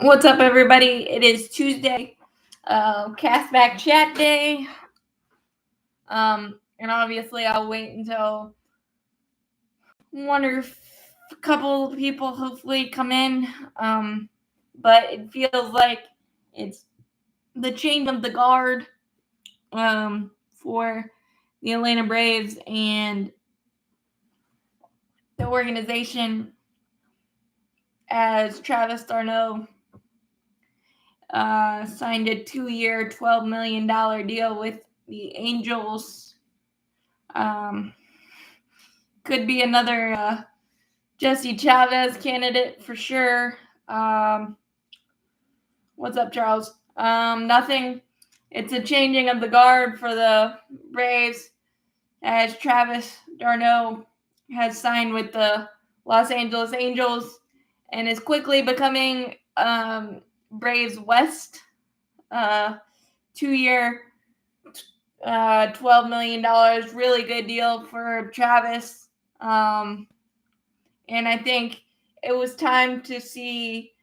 What's up, everybody? It is Tuesday, CassMac chat day. And obviously, I'll wait until one or a couple of people hopefully come in. But it feels like it's the change of the guard for the Atlanta Braves and the organization, as Travis d'Arnaud signed a 2-year, $12 million deal with the Angels. Could be another Jesse Chavez candidate for sure. What's up, Charles? Nothing. It's a changing of the guard for the Braves, as Travis d'Arnaud has signed with the Los Angeles Angels and is quickly becoming Braves West 2-year, $12 million. Really good deal for Travis. And I think it was time to see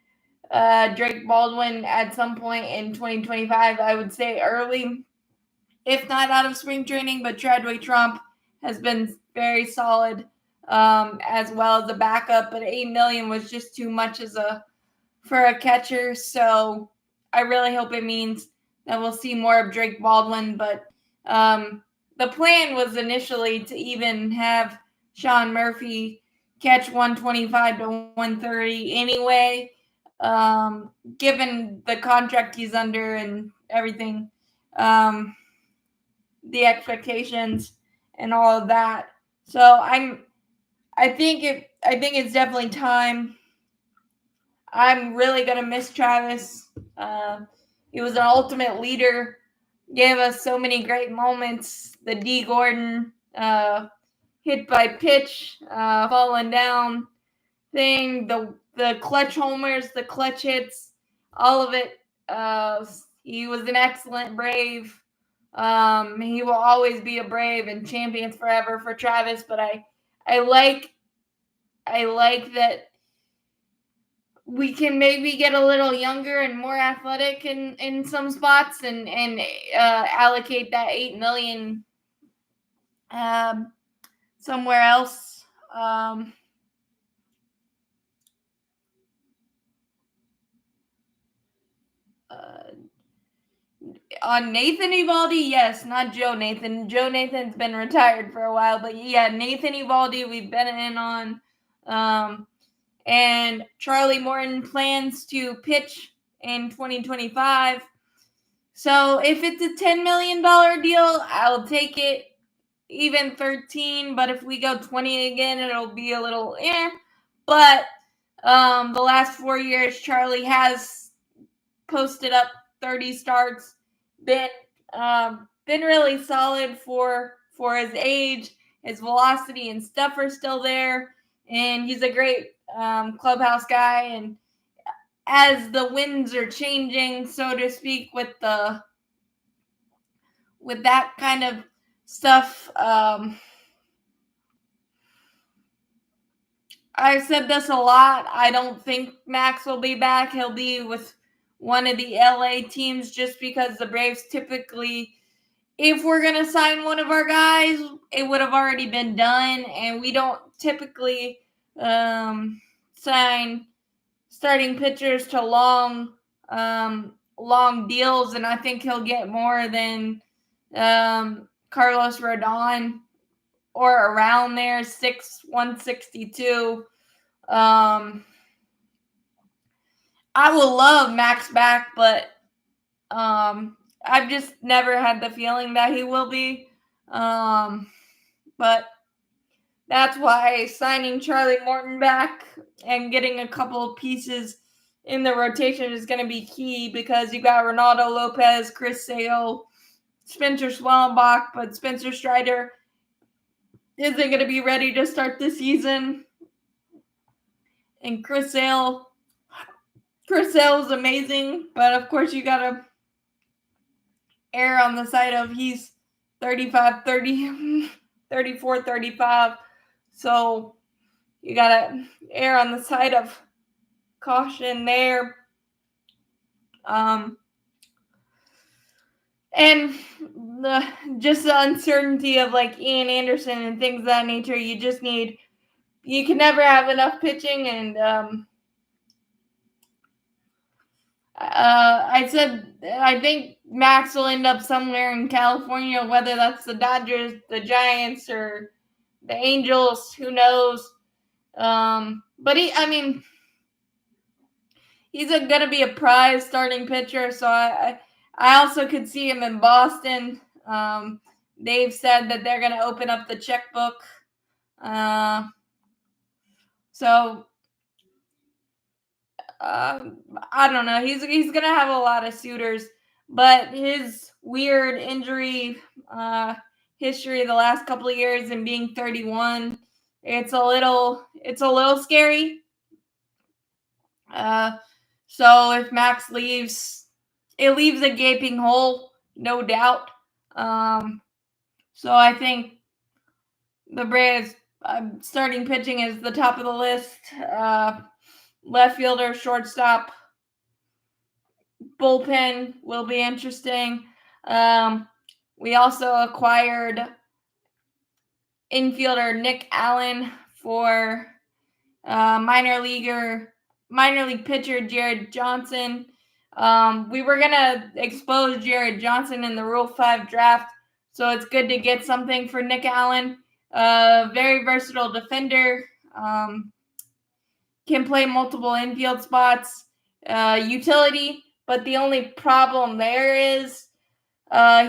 Drake Baldwin at some point in 2025. I would say early, if not out of spring training, but Chadwick Trump has been very solid as well as a backup. But $8 million was just too much for a catcher. So I really hope it means that we'll see more of Drake Baldwin. But the plan was initially to even have Sean Murphy catch 125 to 130 anyway, given the contract he's under and everything, the expectations and all of that. So I think it's definitely time. I'm really gonna miss Travis. He was an ultimate leader. Gave us so many great moments. The D. Gordon hit by pitch, falling down thing, the clutch homers, the clutch hits, all of it. He was an excellent Brave. He will always be a Brave and champions forever for Travis. But I like that we can maybe get a little younger and more athletic in some spots and allocate that $8 million somewhere else. On Nathan Eovaldi, yes, not Joe Nathan. Joe Nathan's been retired for a while, but yeah, Nathan Eovaldi we've been in on. And Charlie Morton plans to pitch in 2025. So if it's a $10 million deal, I'll take it. Even 13, but if we go 20 again, it'll be a little But the last 4 years, Charlie has posted up 30 starts, been really solid for his age. His velocity and stuff are still there, and he's a great clubhouse guy. And as the winds are changing, so to speak, with that kind of stuff, I've said this a lot. I don't think Max will be back. He'll be with one of the LA teams just because the Braves typically, if we're going to sign one of our guys, it would have already been done. And we don't typically sign starting pitchers to long deals. And I think he'll get more than Carlos Rodon, or around there, 162. I will love Max back, but I've just never had the feeling that he will be. But that's why signing Charlie Morton back and getting a couple of pieces in the rotation is going to be key, because you got Ronaldo Lopez, Chris Sale, Spencer Schwellenbach, but Spencer Strider isn't going to be ready to start the season. And Chris Sale is amazing, but of course you got to err on the side of he's 35, 30, 34, 35. So you got to err on the side of caution there. And just the uncertainty of like Ian Anderson and things of that nature. You can never have enough pitching. And I think Max will end up somewhere in California, whether that's the Dodgers, the Giants, or the Angels. Who knows? But he's going to be a prize starting pitcher. So I also could see him in Boston. They've said that they're going to open up the checkbook. So I don't know. He's going to have a lot of suitors, but his weird injury history the last couple of years and being 31, it's a little scary. So if Max leaves, it leaves a gaping hole, no doubt. So I think the Braves starting pitching is the top of the list. Left fielder, shortstop, bullpen will be interesting. We also acquired infielder Nick Allen for minor league pitcher Jared Johnson. We were gonna expose Jared Johnson in the Rule 5 draft, so it's good to get something for Nick Allen. Very versatile defender. Can play multiple infield spots. Utility, but the only problem there is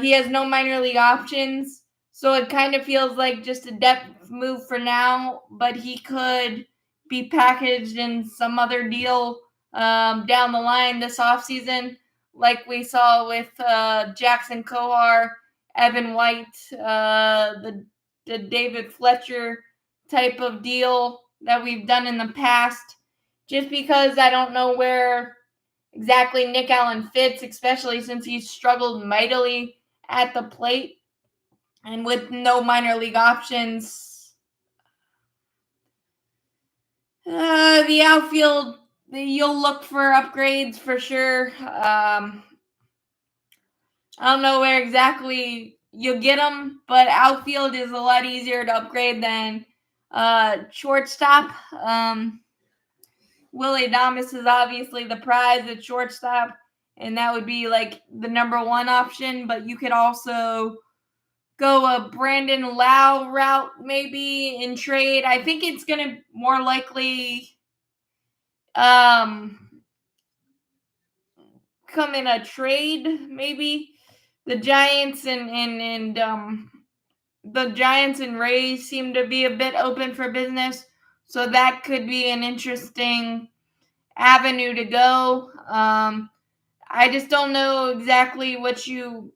he has no minor league options, so it kind of feels like just a depth move for now, but he could be packaged in some other deal down the line this offseason, like we saw with Jackson Kohar, Evan White, the David Fletcher type of deal that we've done in the past, just because I don't know where exactly Nick Allen fits, especially since he's struggled mightily at the plate and with no minor league options. The outfield, you'll look for upgrades for sure. I don't know where exactly you'll get them, but outfield is a lot easier to upgrade than shortstop. Willie Adames is obviously the prize at shortstop, and that would be like the number one option, but you could also go a Brandon Lau route maybe in trade. I think it's going to more likely come in a trade maybe. The Giants and the Giants and Rays seem to be a bit open for business, so that could be an interesting avenue to go. I just don't know exactly what you.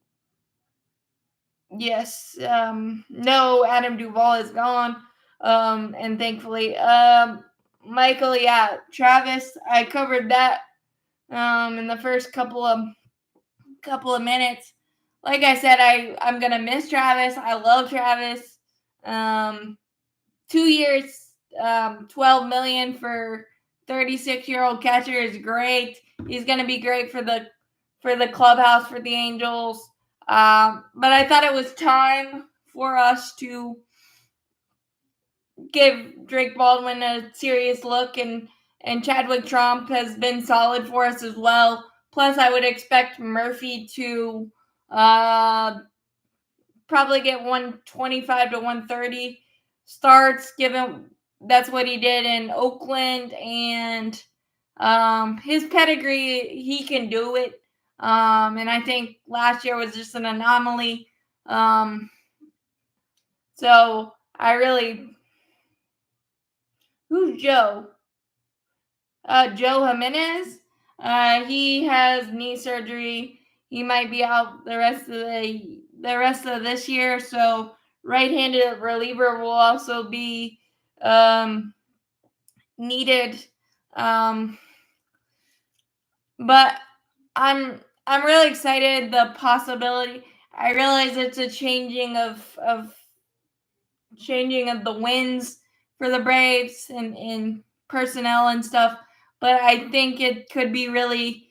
Yes, no, Adam Duvall is gone, and thankfully, Michael, yeah, Travis, I covered that in the first couple of minutes. Like I said, I'm gonna miss Travis. I love Travis. 2 years, $12 million for 36-year-old catcher is great. He's gonna be great for the clubhouse for the Angels. But I thought it was time for us to give Drake Baldwin a serious look, and Chadwick Tromp has been solid for us as well. Plus, I would expect Murphy to probably get 125 to 130 starts, given that's what he did in Oakland, and his pedigree, he can do it. And I think last year was just an anomaly. So I really, who's Joe? Joe Jimenez. He has knee surgery. He might be out the rest of this year. So right-handed reliever will also be needed. But I'm really excited. The possibility. I realize it's a changing of the winds for the Braves and personnel and stuff, but I think it could be really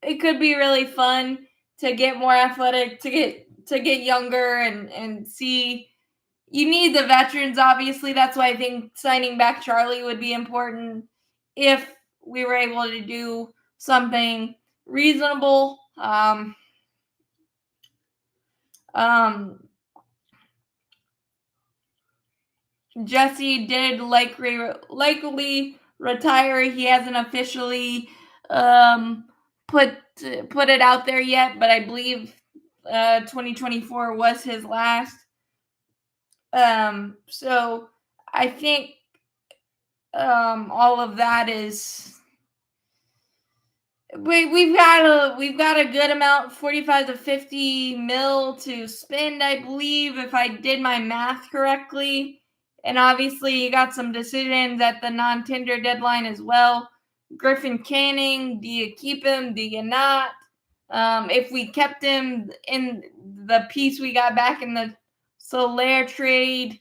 it could be really fun to get more athletic, to get younger and see. You need the veterans, obviously. That's why I think signing back Charlie would be important if we were able to do something reasonable. Jesse did likely retire. He hasn't officially put it out there yet, but I believe 2024 was his last. So I think all of that is we've got a good amount, 45 to 50 mil to spend, I believe, if I did my math correctly. And obviously you got some decisions at the non-tender deadline as well. Griffin Canning, do you keep him? Do you not? If we kept him in the piece we got back in the Soler trade,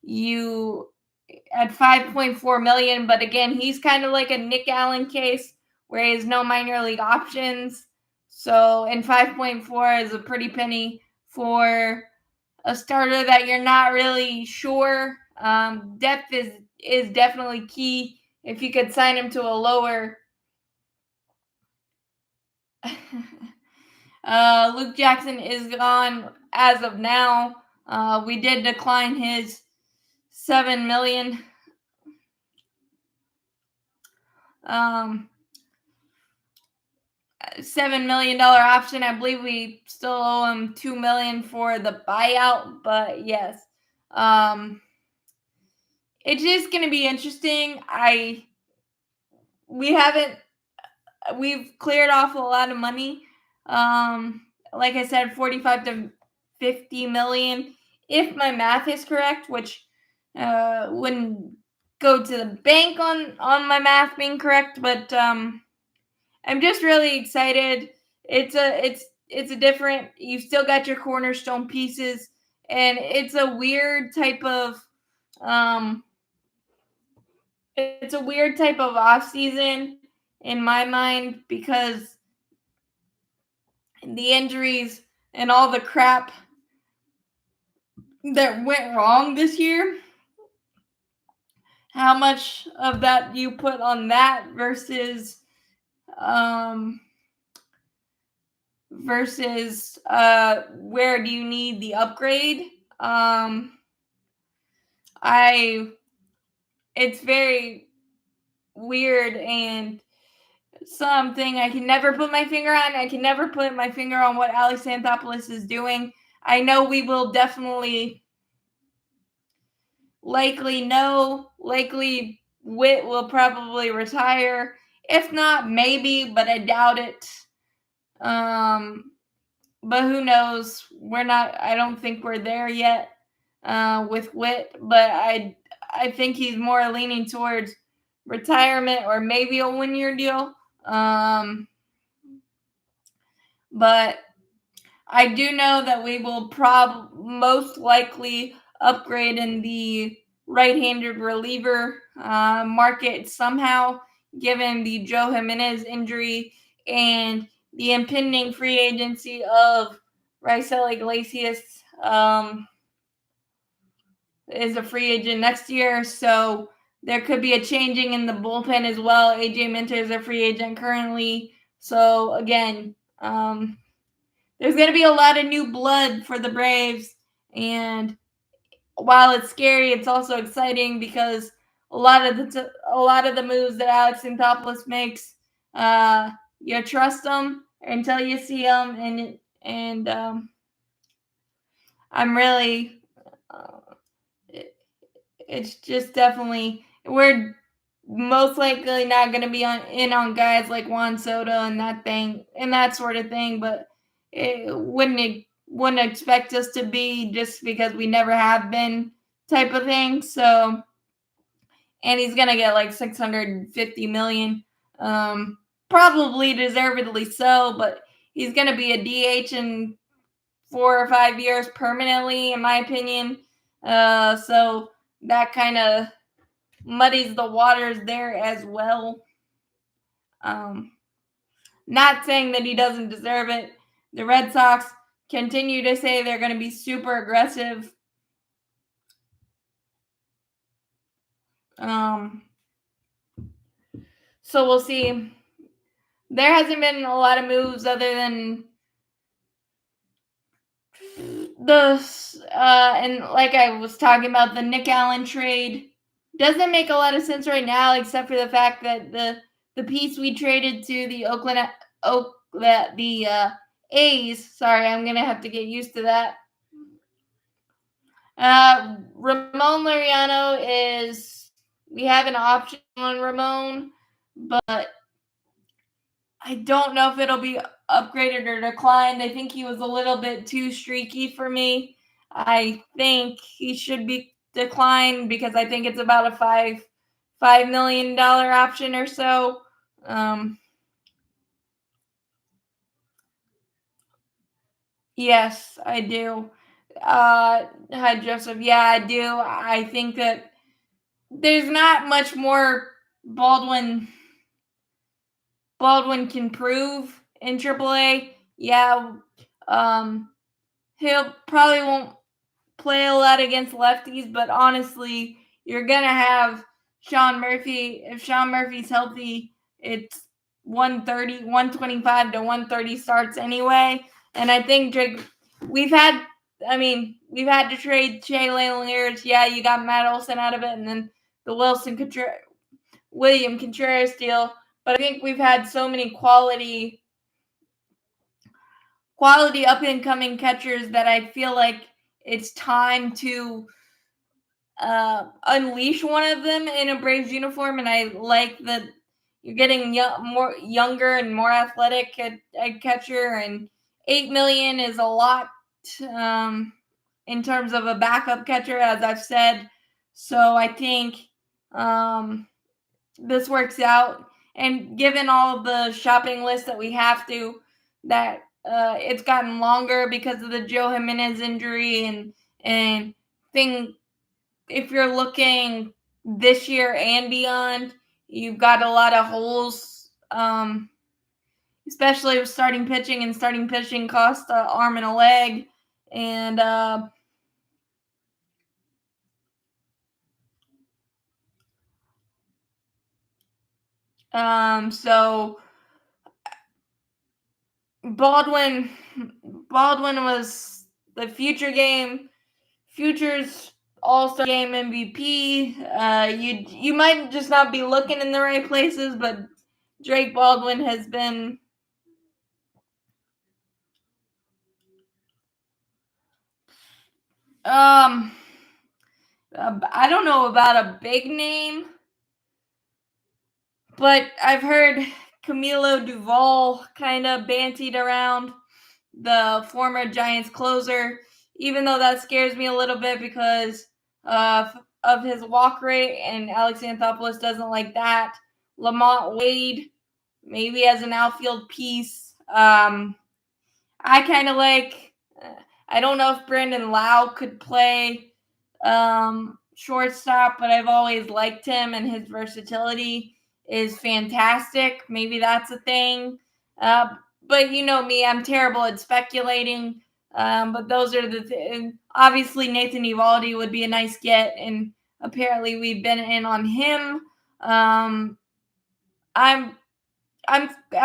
you at 5.4 million, but again, he's kind of like a Nick Allen case where he has no minor league options. So, and 5.4 is a pretty penny for a starter that you're not really sure. Depth is definitely key. If you could sign him to a lower. Luke Jackson is gone as of now. We did decline his $7 million. $7 million option. I believe we still owe him $2 million for the buyout, but yes, it's just going to be interesting. We've cleared off a lot of money. Like I said, 45 to 50 million, if my math is correct, which wouldn't go to the bank on my math being correct, but I'm just really excited. It's a different. You've still got your cornerstone pieces, and it's a weird type of off season in my mind because the injuries and all the crap that went wrong this year. How much of that you put on that versus where do you need the upgrade? It's very weird and something I can never put my finger on. I can never put my finger on what Alex Anthopoulos is doing. I know we will definitely likely Witt will probably retire. If not, maybe, but I doubt it. But who knows? I don't think we're there yet with Witt, but I think he's more leaning towards retirement or maybe a 1-year deal. But I do know that we will most likely upgrade in the right-handed reliever market somehow, given the Joe Jimenez injury and the impending free agency of Raisel Iglesias is a free agent next year. So there could be a changing in the bullpen as well. AJ Minter is a free agent currently. So again, there's going to be a lot of new blood for the Braves. And while it's scary, it's also exciting because a lot of the moves that Alex Anthopoulos makes, you trust them until you see them, and I'm really, it's just definitely we're most likely not going to be on guys like Juan Soto and that sort of thing, but it wouldn't expect us to be just because we never have been type of thing. So, and he's gonna get like 650 million, probably deservedly so, but he's gonna be a DH in 4 or 5 years permanently, in my opinion. So that kind of muddies the waters there as well. Not saying that he doesn't deserve it. The Red Sox continue to say they're going to be super aggressive. So we'll see. There hasn't been a lot of moves other than and like I was talking about, the Nick Allen trade doesn't make a lot of sense right now, except for the fact that the piece we traded to the A's. Sorry, I'm gonna have to get used to that. Ramon Laureano we have an option on Ramon, but I don't know if it'll be upgraded or declined. I think he was a little bit too streaky for me. I think he should be declined because I think it's about a $5 million option or so. Yes, I do. Hi Joseph. Yeah, I do. I think that there's not much more Baldwin can prove in AAA. Yeah, he'll probably won't play a lot against lefties, but honestly, you're gonna have Sean Murphy. If Sean Murphy's healthy, it's 125 to 130 starts anyway. And I think Drake, we've had to trade Shea Langeliers. Yeah, you got Matt Olson out of it, and then the William Contreras deal. But I think we've had so many quality up and coming catchers that I feel like it's time to unleash one of them in a Braves uniform. And I like that you're getting more younger and more athletic at catcher, and $8 million is a lot in terms of a backup catcher, as I've said. So I think this works out. And given all the shopping lists that we have to, that it's gotten longer because of the Joe Jimenez injury and if you're looking this year and beyond, you've got a lot of holes, especially with starting pitching, and starting pitching costs an arm and a leg. And so Baldwin was the futures All-Star Game MVP. You might just not be looking in the right places, but Drake Baldwin has been I don't know about a big name, but I've heard Camilo Duvall kind of bantied around, the former Giants closer, even though that scares me a little bit because of his walk rate, and Alex Anthopoulos doesn't like that. Lamont Wade, maybe as an outfield piece. I kind of like, I don't know if Brandon Lau could play shortstop, but I've always liked him, and his versatility is fantastic. Maybe that's a thing. But you know me, I'm terrible at speculating. But those are obviously Nathan Eovaldi would be a nice get, and apparently we've been in on him. I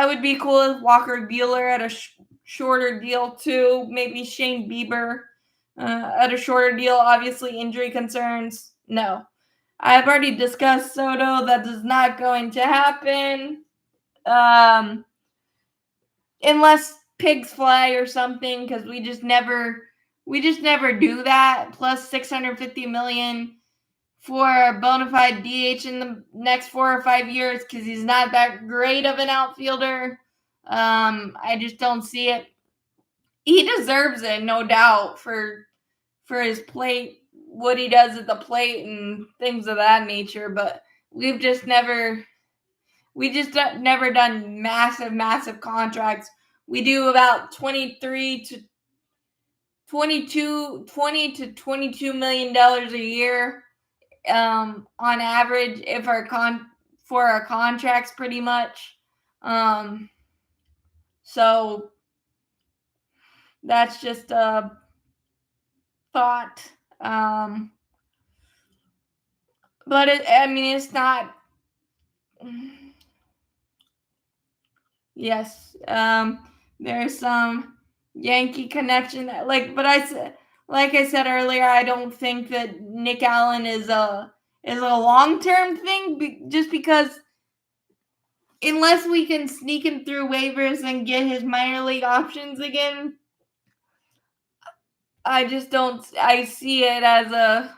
would be cool with Walker Buehler at a shorter deal too. Maybe Shane Bieber at a shorter deal. Obviously, injury concerns. No, I've already discussed Soto. That is not going to happen. Unless pigs fly or something, because we just never do that. Plus $650 million for a bona fide DH in the next 4 or 5 years, because he's not that great of an outfielder. I just don't see it. He deserves it, no doubt, for his plate, what he does at the plate and things of that nature. But we've just never done massive contracts. We do about 20 to $22 million a year on average, if for our contracts, pretty much. So that's just a thought. But it's not. Yes. There's some Yankee connection. But like I said earlier, I don't think that Nick Allen is a long-term thing. Just because unless we can sneak him through waivers and get his minor league options again, I just don't. I see it as a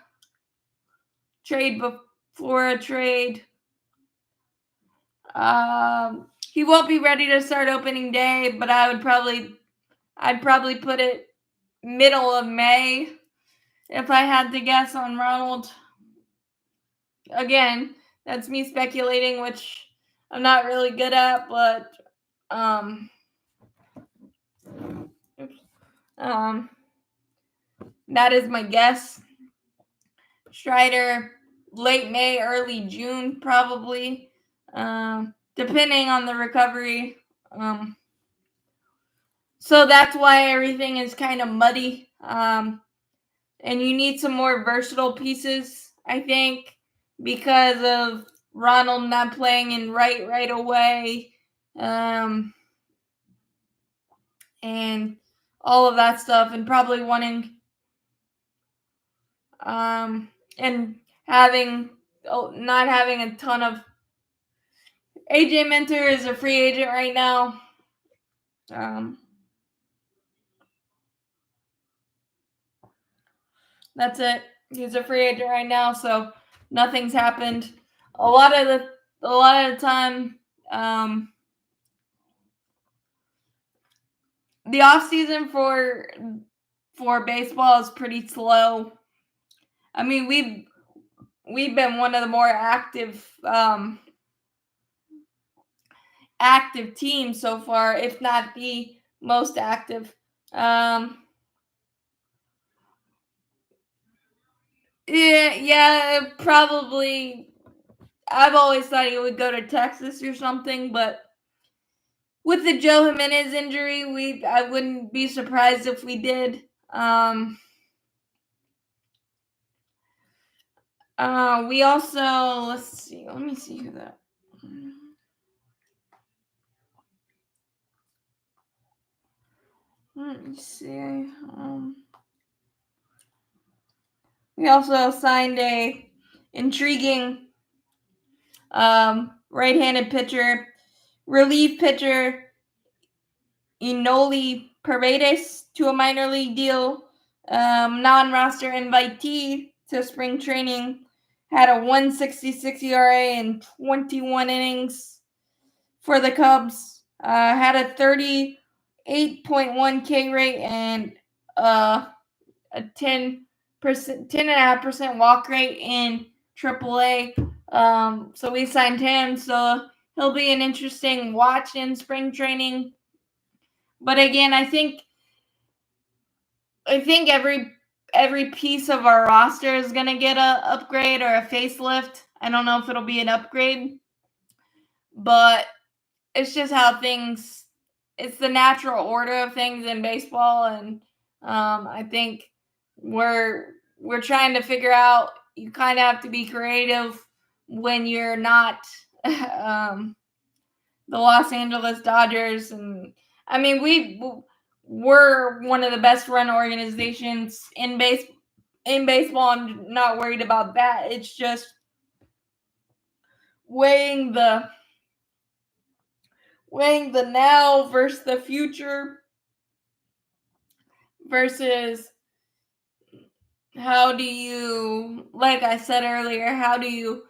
trade before a trade. He won't be ready to start opening day, but I'd probably put it middle of May if I had to guess on Ronald. Again, that's me speculating, which I'm not really good at, but that is my guess. Strider, late May, early June, probably, depending on the recovery. So that's why everything is kind of muddy. And you need some more versatile pieces, I think, because of Ronald not playing in right away. And all of that stuff, and probably wanting and not having a ton of. AJ Minter is a free agent right now. That's it. He's a free agent right now, so nothing's happened. A lot of the time, the off season for baseball is pretty slow. I mean, we've been one of the more active teams so far, if not the most active. Yeah, probably. I've always thought he would go to Texas or something, but with the Joe Jimenez injury, I wouldn't be surprised if we did. We also, let's see. Let me see who that. Let me see. We also signed a intriguing right-handed pitcher, relief pitcher, Enoli Paredes, to a minor league deal. Non-roster invitee to spring training. Had a 1.66 ERA in 21 innings for the Cubs. Had a 38.1 K rate and a 10.5% walk rate in AAA. So we signed him. So he'll be an interesting watch in spring training. But again, I think every piece of our roster is going to get a upgrade or a facelift. I don't know if it'll be an upgrade, but it's just how it's the natural order of things in baseball. And I think we're trying to figure out, you kind of have to be creative when you're not the Los Angeles Dodgers. And I mean, we're one of the best run organizations in baseball. I'm not worried about that. It's just weighing the now versus the future, versus how do you, like I said earlier, how do you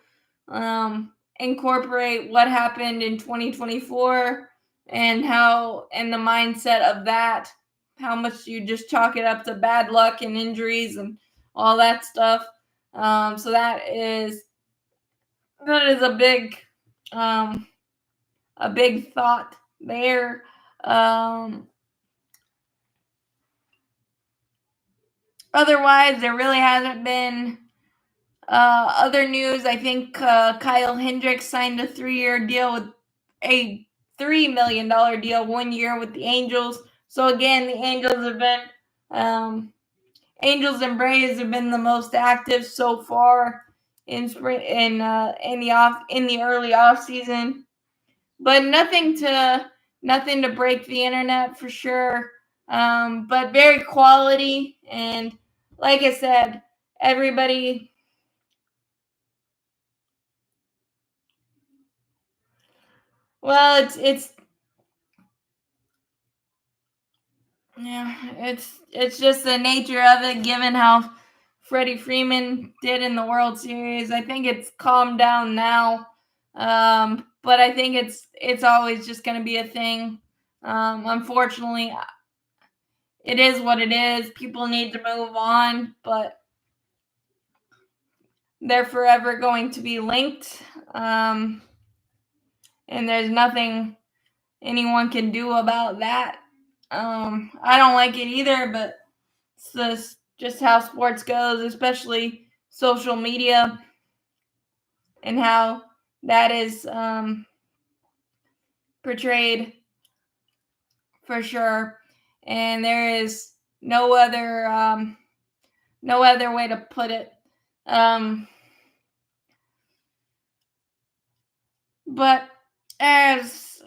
incorporate what happened in 2024 and the mindset of that. How much do you just chalk it up to bad luck and injuries and all that stuff? So that is a big thought there. Otherwise, there really hasn't been other news. I think Kyle Hendricks signed a 3-year deal with a $3 million deal 1 year with the Angels. So again, the Angels have been Angels and Braves have been the most active so far in spring in the early off season, but nothing to break the internet for sure. But very quality, and like I said, everybody. Well, it's just the nature of it, given how Freddie Freeman did in the World Series. I think it's calmed down now, but I think it's always just going to be a thing. Unfortunately, it is what it is. People need to move on, but they're forever going to be linked, and there's nothing anyone can do about that. I don't like it either, but it's just how sports goes, especially social media and how that is portrayed for sure. And there is no other way to put it. But as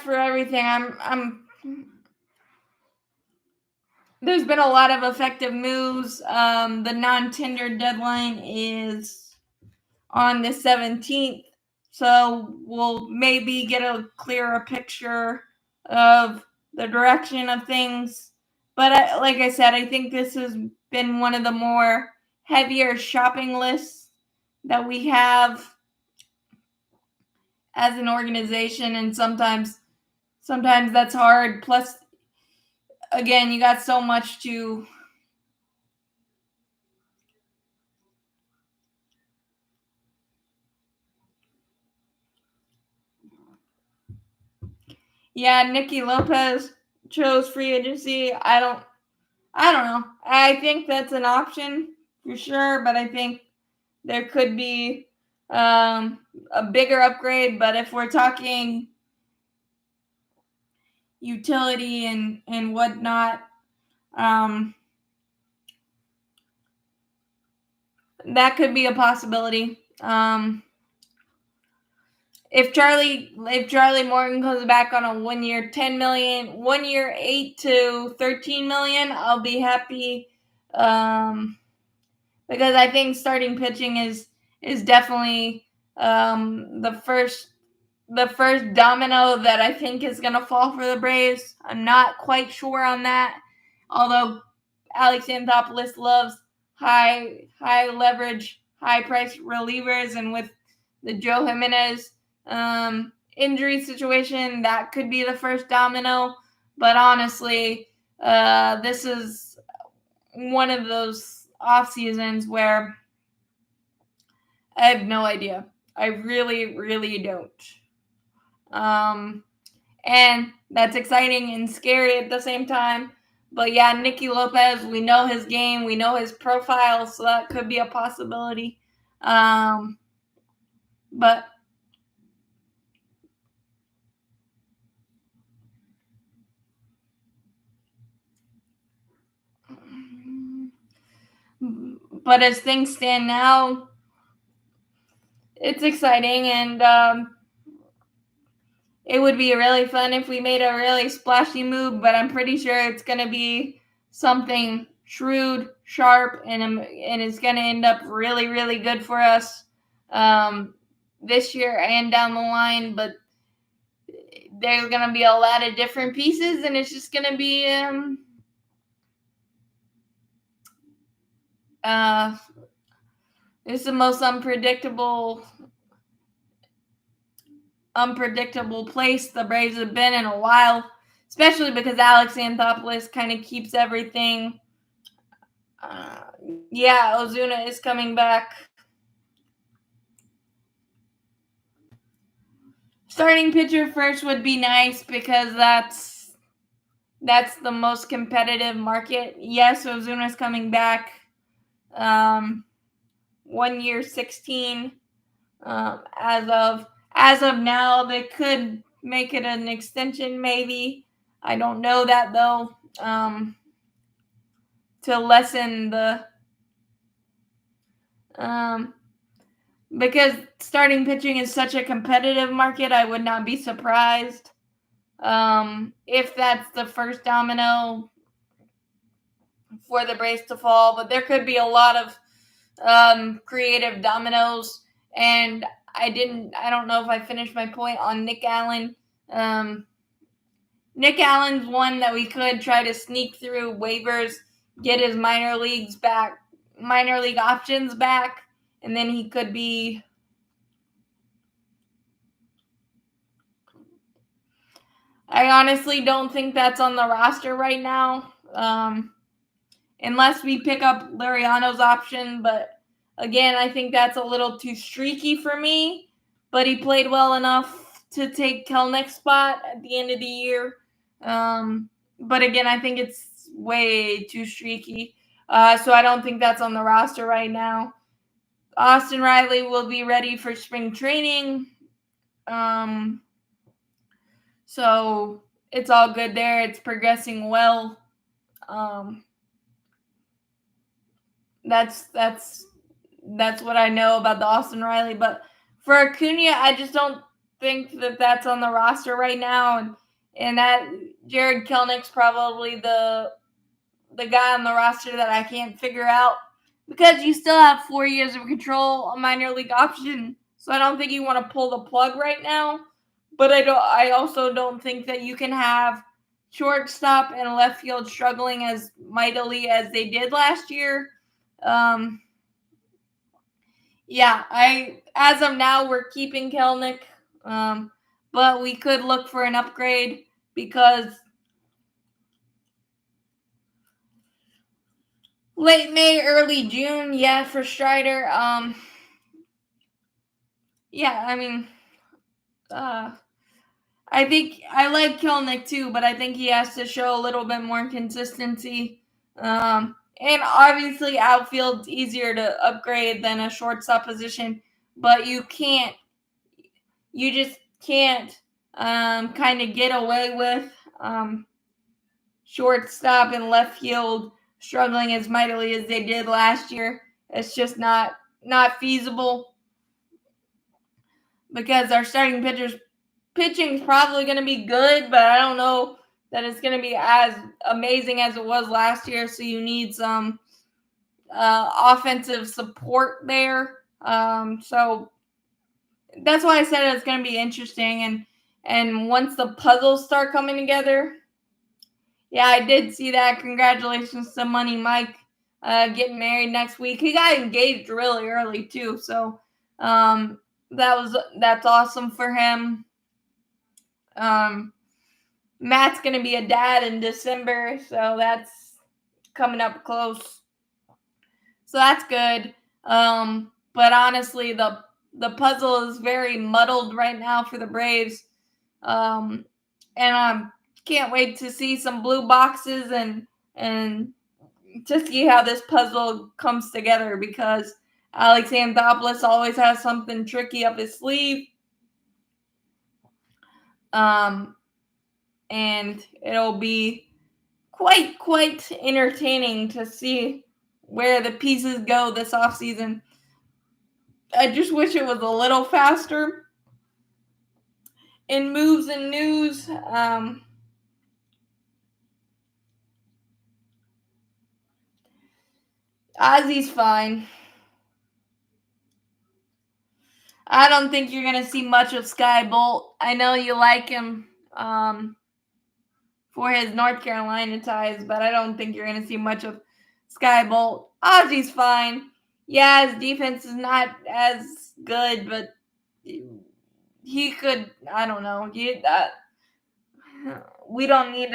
for everything, I'm there's been a lot of effective moves. The non-tender deadline is on the 17th, so we'll maybe get a clearer picture of the direction of things. But like I said, I think this has been one of the more heavier shopping lists that we have as an organization, and sometimes that's hard. Plus, again, you got so much to Nicky Lopez chose free agency. I don't know. I think that's an option for sure, but I think there could be a bigger upgrade. But if we're talking utility and whatnot, that could be a possibility. If Charlie Morton comes back on a 1 year $10 million, 1 year $8 to $13 million, I'll be happy. Because I think starting pitching is definitely the first domino that I think is going to fall for the Braves. I'm not quite sure on that, although Alex Anthopoulos loves high leverage, high price relievers, and with the Joe Jimenez injury situation, that could be the first domino. But honestly, this is one of those off seasons where I have no idea. I really, really don't. And that's exciting and scary at the same time. But yeah, Nicky Lopez, we know his game, we know his profile, so that could be a possibility. But as things stand now, it's exciting, and it would be really fun if we made a really splashy move, but I'm pretty sure it's going to be something shrewd, sharp, and it's going to end up really, really good for us this year and down the line. But there's going to be a lot of different pieces, and it's just going to be it's the most unpredictable place the Braves have been in a while, especially because Alex Anthopoulos kind of keeps everything. Ozuna is coming back. Starting pitcher first would be nice because that's the most competitive market. Yes, Ozuna's coming back. 1 year 16 as of as of now, they could make it an extension, maybe. I don't know that though. To lessen the because starting pitching is such a competitive market, I would not be surprised if that's the first domino for the Braves to fall. But there could be a lot of creative dominoes, and I don't know if I finished my point on Nick Allen. Nick Allen's one that we could try to sneak through waivers, get his minor league options back, and then he could be. I honestly don't think that's on the roster right now, unless we pick up Liriano's option. But again, I think that's a little too streaky for me. But he played well enough to take Kelnick's spot at the end of the year. But again, I think it's way too streaky. So I don't think that's on the roster right now. Austin Riley will be ready for spring training. So it's all good there. It's progressing well. That's what I know about the Austin Riley. But for Acuna, I just don't think that that's on the roster right now. And that Jared Kelnick's probably the guy on the roster that I can't figure out, because you still have 4 years of control on minor league option. So I don't think you want to pull the plug right now. But I also don't think that you can have shortstop and left field struggling as mightily as they did last year. As of now, we're keeping Kelnick, but we could look for an upgrade because late May, early June, for Strider. I think I like Kelnick too, but I think he has to show a little bit more consistency. And obviously, outfield's easier to upgrade than a shortstop position, but you just can't kind of get away with shortstop and left field struggling as mightily as they did last year. It's just not feasible, because our starting pitching is probably going to be good, but I don't know that it's going to be as amazing as it was last year. So you need some offensive support there. So that's why I said it's going to be interesting. And once the puzzles start coming together, I did see that. Congratulations to Money Mike getting married next week. He got engaged really early too, so that's awesome for him. Matt's going to be a dad in December, so that's coming up close. So that's good. But honestly, the puzzle is very muddled right now for the Braves. And I can't wait to see some blue boxes and to see how this puzzle comes together, because Alex Anthopoulos always has something tricky up his sleeve. And it'll be quite entertaining to see where the pieces go this offseason. I just wish it was a little faster in moves and news. Ozzy's fine. I don't think you're going to see much of Sky Bolt. I know you like him for his North Carolina ties, but I don't think you're going to see much of Sky Bolt. Ozzy's fine. Yeah, his defense is not as good, but he could, I don't know. We don't need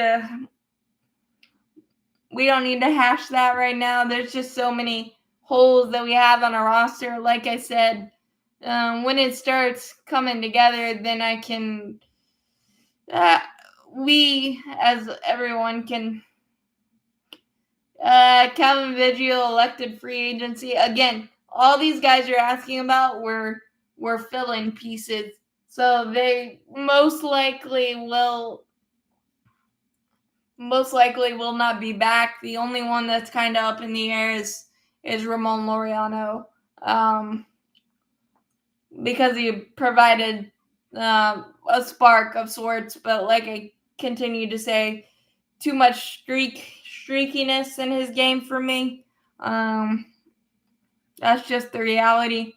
to hash that right now. There's just so many holes that we have on our roster. Like I said, when it starts coming together, then I can we as everyone can Calvin Vigil elected free agency. Again, all these guys you're asking about were fill-in pieces. So they most likely will not be back. The only one that's kind of up in the air is Ramon Laureano, because he provided a spark of sorts, but like I continue to say, too much streakiness in his game for me. That's just the reality.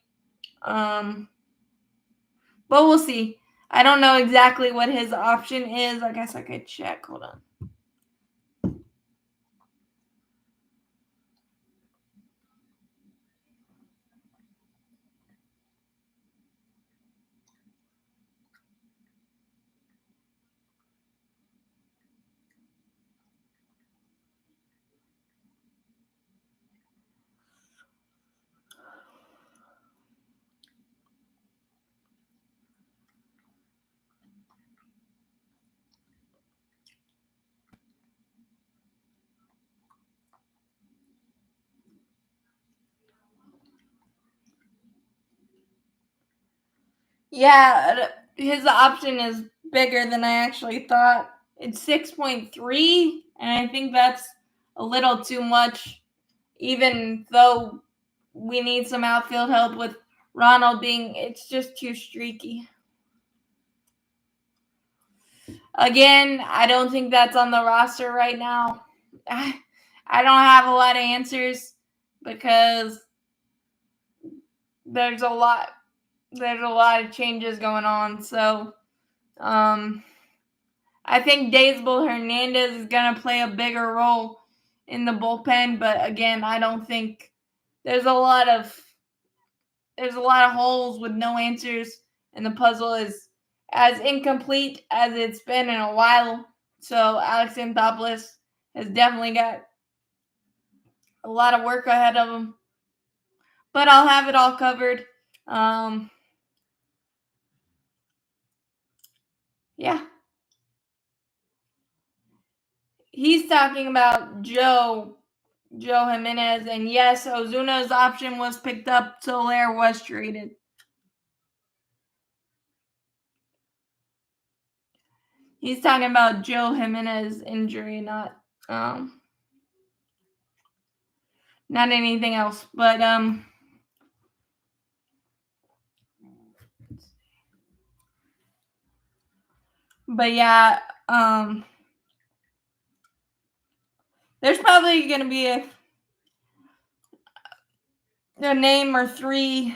But we'll see. I don't know exactly what his option is. I guess I could check. Hold on. Yeah, his option is bigger than I actually thought. It's 6.3, and I think that's a little too much, even though we need some outfield help with Ronald being, it's just too streaky. Again, I don't think that's on the roster right now. I don't have a lot of answers because there's a lot of changes going on. So I think Daysbel Hernandez is going to play a bigger role in the bullpen, but again, I don't think there's a lot of holes with no answers, and the puzzle is as incomplete as it's been in a while. So Alex Anthopoulos has definitely got a lot of work ahead of him, but I'll have it all covered. Yeah. He's talking about Joe Jimenez, and yes, Ozuna's option was picked up, Soler was traded. He's talking about Joe Jimenez injury, not anything else. But yeah, there's probably gonna be a name or three.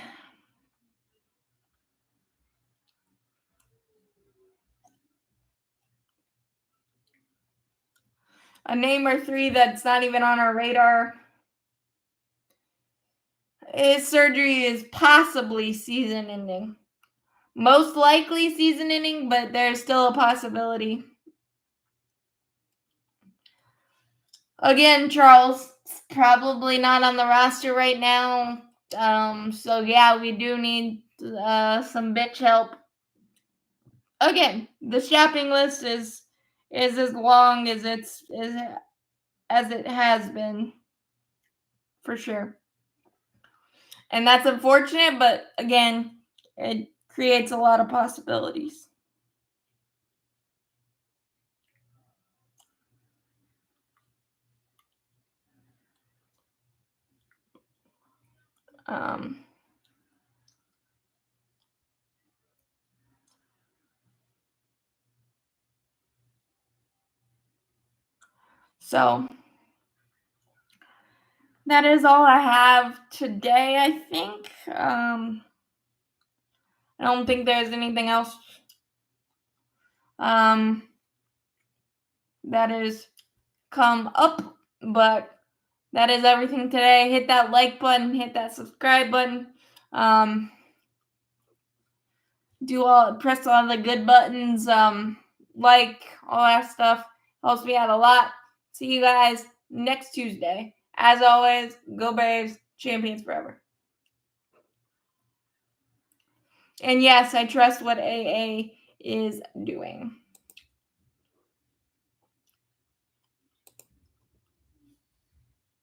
A name or three that's not even on our radar. His surgery is possibly season ending. Most likely season ending, but there's still a possibility. Again, Charles, probably not on the roster right now. So yeah, we do need some bitch help. Again, the shopping list is as long as it has been, for sure. And that's unfortunate, but again, it creates a lot of possibilities. So that is all I have today, I think. I don't think there's anything else that is come up, but that is everything today. Hit that like button, hit that subscribe button. Press all the good buttons, like all that stuff. Helps me out a lot. See you guys next Tuesday. As always, go Braves, champions forever. And yes, I trust what AA is doing.